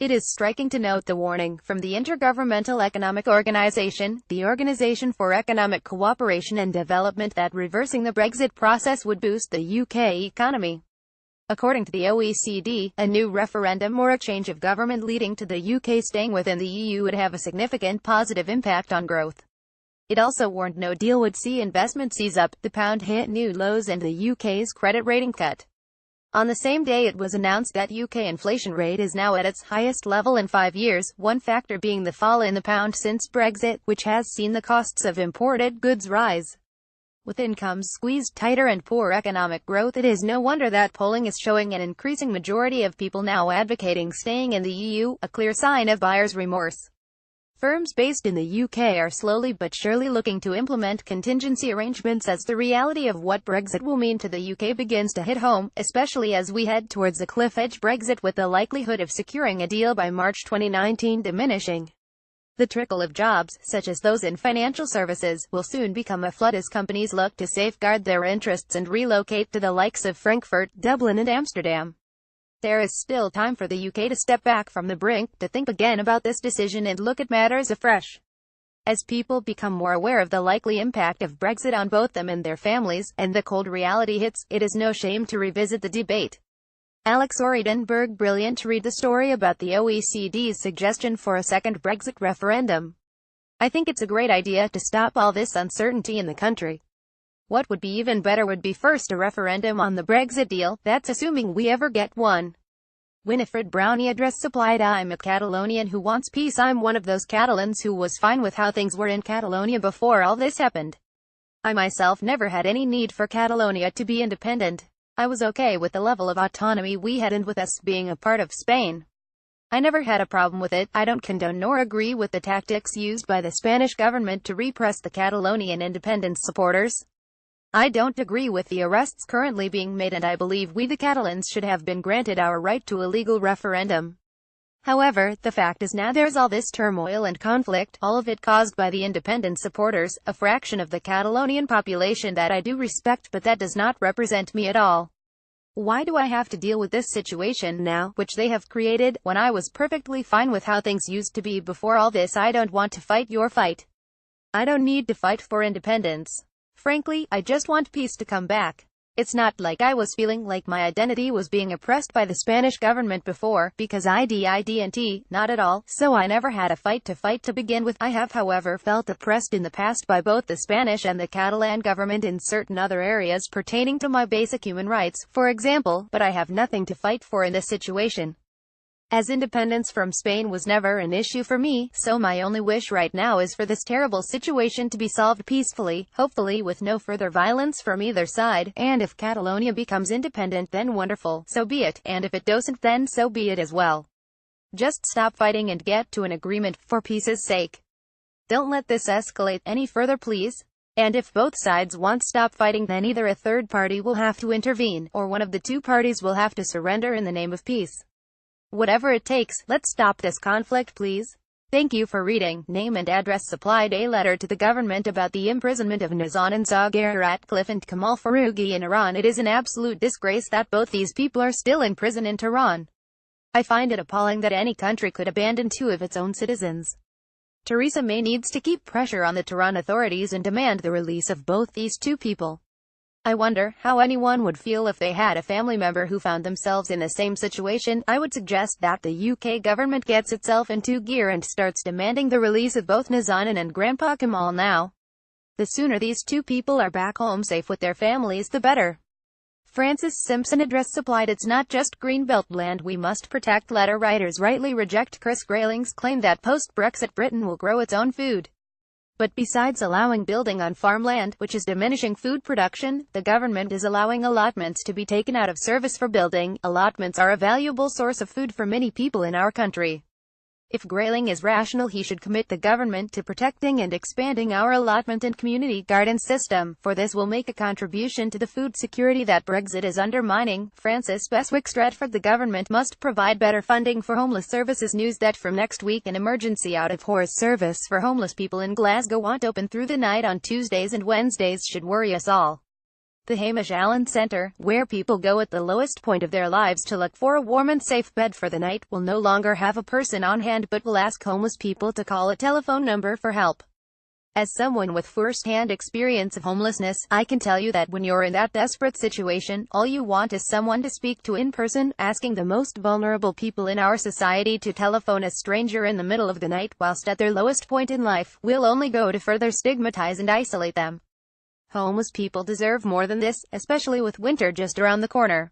It is striking to note the warning from the Intergovernmental Economic Organisation, the Organisation for Economic Cooperation and Development, that reversing the Brexit process would boost the UK economy. According to the OECD, a new referendum or a change of government leading to the UK staying within the EU would have a significant positive impact on growth. It also warned no deal would see investment seize up, the pound hit new lows and the UK's credit rating cut. On the same day it was announced that UK inflation rate is now at its highest level in 5 years, one factor being the fall in the pound since Brexit, which has seen the costs of imported goods rise. With incomes squeezed tighter and poor economic growth, it is no wonder that polling is showing an increasing majority of people now advocating staying in the EU, a clear sign of buyer's remorse. Firms based in the UK are slowly but surely looking to implement contingency arrangements as the reality of what Brexit will mean to the UK begins to hit home, especially as we head towards a cliff-edge Brexit with the likelihood of securing a deal by March 2019 diminishing. The trickle of jobs, such as those in financial services, will soon become a flood as companies look to safeguard their interests and relocate to the likes of Frankfurt, Dublin and Amsterdam. There is still time for the UK to step back from the brink, to think again about this decision and look at matters afresh. As people become more aware of the likely impact of Brexit on both them and their families, and the cold reality hits, it is no shame to revisit the debate. Alex Oredenberg, brilliant to read the story about the OECD's suggestion for a second Brexit referendum. I think it's a great idea to stop all this uncertainty in the country. What would be even better would be first a referendum on the Brexit deal, that's assuming we ever get one. Winifred Brownie address supplied. I'm a Catalonian who wants peace. I'm one of those Catalans who was fine with how things were in Catalonia before all this happened. I myself never had any need for Catalonia to be independent. I was okay with the level of autonomy we had and with us being a part of Spain. I never had a problem with it. I don't condone nor agree with the tactics used by the Spanish government to repress the Catalonian independence supporters. I don't agree with the arrests currently being made, and I believe we the Catalans should have been granted our right to a legal referendum. However, the fact is now there's all this turmoil and conflict, all of it caused by the independence supporters, a fraction of the Catalonian population that I do respect, but that does not represent me at all. Why do I have to deal with this situation now, which they have created, when I was perfectly fine with how things used to be before all this? I don't want to fight your fight. I don't need to fight for independence. Frankly, I just want peace to come back. It's not like I was feeling like my identity was being oppressed by the Spanish government before, because I didn't, not at all, so I never had a fight to begin with. I have however felt oppressed in the past by both the Spanish and the Catalan government in certain other areas pertaining to my basic human rights, for example, but I have nothing to fight for in this situation. As independence from Spain was never an issue for me, so my only wish right now is for this terrible situation to be solved peacefully, hopefully with no further violence from either side, and if Catalonia becomes independent then wonderful, so be it, and if it doesn't then so be it as well. Just stop fighting and get to an agreement, for peace's sake. Don't let this escalate any further, please. And if both sides want to stop fighting, then either a third party will have to intervene, or one of the two parties will have to surrender in the name of peace. Whatever it takes, let's stop this conflict, please. Thank you for reading. Name and address supplied. A letter to the government about the imprisonment of Nazan and Zaghari-Ratcliffe and Kamal Foroughi in Iran. It is an absolute disgrace that both these people are still in prison in Tehran. I find it appalling that any country could abandon two of its own citizens. Theresa May needs to keep pressure on the Tehran authorities and demand the release of both these two people. I wonder how anyone would feel if they had a family member who found themselves in the same situation. I would suggest that the UK government gets itself into gear and starts demanding the release of both Nazan and Grandpa Kamal now. The sooner these two people are back home safe with their families, the better. Francis Simpson address supplied. It's not just Greenbelt land we must protect. Letter writers rightly reject Chris Grayling's claim that post-Brexit Britain will grow its own food. But besides allowing building on farmland, which is diminishing food production, the government is allowing allotments to be taken out of service for building. Allotments are a valuable source of food for many people in our country. If Grayling is rational, he should commit the government to protecting and expanding our allotment and community garden system, for this will make a contribution to the food security that Brexit is undermining. Francis Beswick Stratford. The government must provide better funding for homeless services. News that from next week an emergency out-of-hours service for homeless people in Glasgow won't open through the night on Tuesdays and Wednesdays should worry us all. The Hamish Allen Centre, where people go at the lowest point of their lives to look for a warm and safe bed for the night, will no longer have a person on hand but will ask homeless people to call a telephone number for help. As someone with first-hand experience of homelessness, I can tell you that when you're in that desperate situation, all you want is someone to speak to in person. Asking the most vulnerable people in our society to telephone a stranger in the middle of the night whilst at their lowest point in life will only go to further stigmatize and isolate them. Homeless people deserve more than this, especially with winter just around the corner.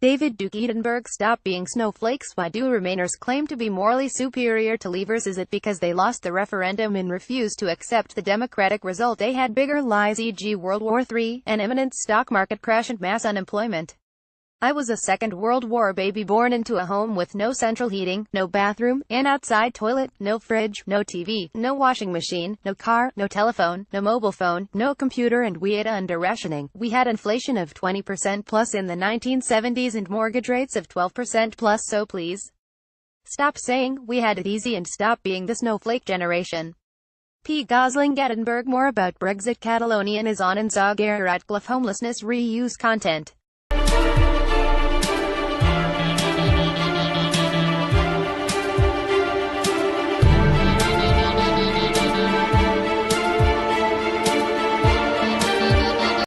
David Duke Edinburgh. Stop being snowflakes. Why do Remainers claim to be morally superior to Leavers? Is it because they lost the referendum and refused to accept the democratic result? They had bigger lies, e.g. World War III, an imminent stock market crash and mass unemployment. I was a Second World War baby born into a home with no central heating, no bathroom, an outside toilet, no fridge, no TV, no washing machine, no car, no telephone, no mobile phone, no computer, and we ate under rationing. We had inflation of 20% plus in the 1970s and mortgage rates of 12% plus, so please stop saying we had it easy and stop being the snowflake generation. P. Gosling. Edinburgh. More about Brexit. Catalonian is on in Zaghari-Ratcliffe homelessness reuse content.